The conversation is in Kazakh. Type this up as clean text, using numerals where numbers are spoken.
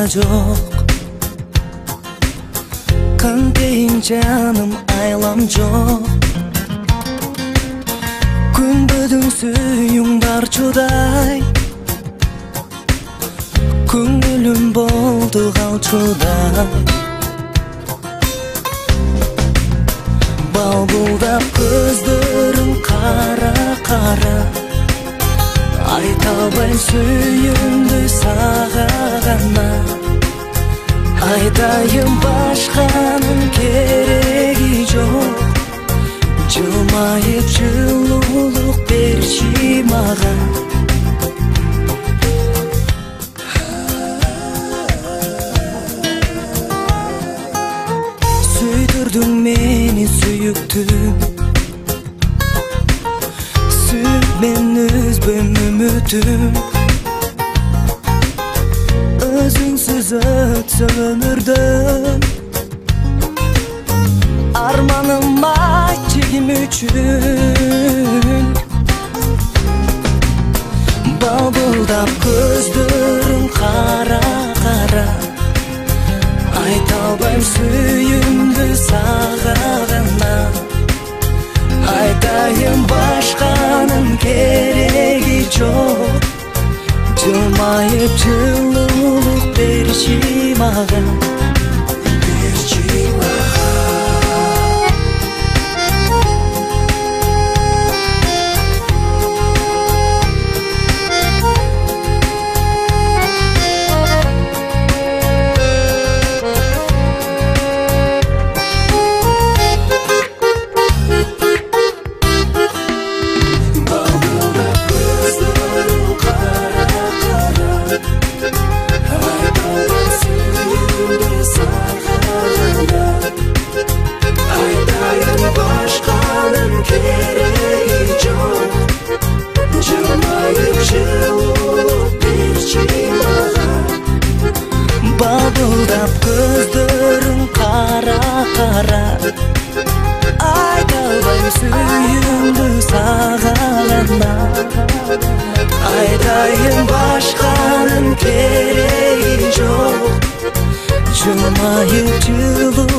жоқ. Қантейін жаным айлам жоқ. Күнбүдің сүйің бар чудай. Көңілім болды қалчудай. Балбылдап көздерің қара-қара. Айта албайм сүйімді сағағана. Айтайын башқаның керегі жоқ. Жылмайып жылулық берші маған. Сүйдірдің мені сүйіктім. Сүйіп мен үзбем үмітім. Өзіңсіз өтсі өмірдің. Арманым айтчегім үшін. Балбылдап көздерің қара-қара. Айта албайм сүйімді сағағана. Айтайын башқаның керегі жоқ. Жылмайып жылулық берші маған. Балбылдап көздерің қара-қара. Айта албайм сүйімді сағағана. Айтайын башқаның керегі жоқ. Жылмайып жылулық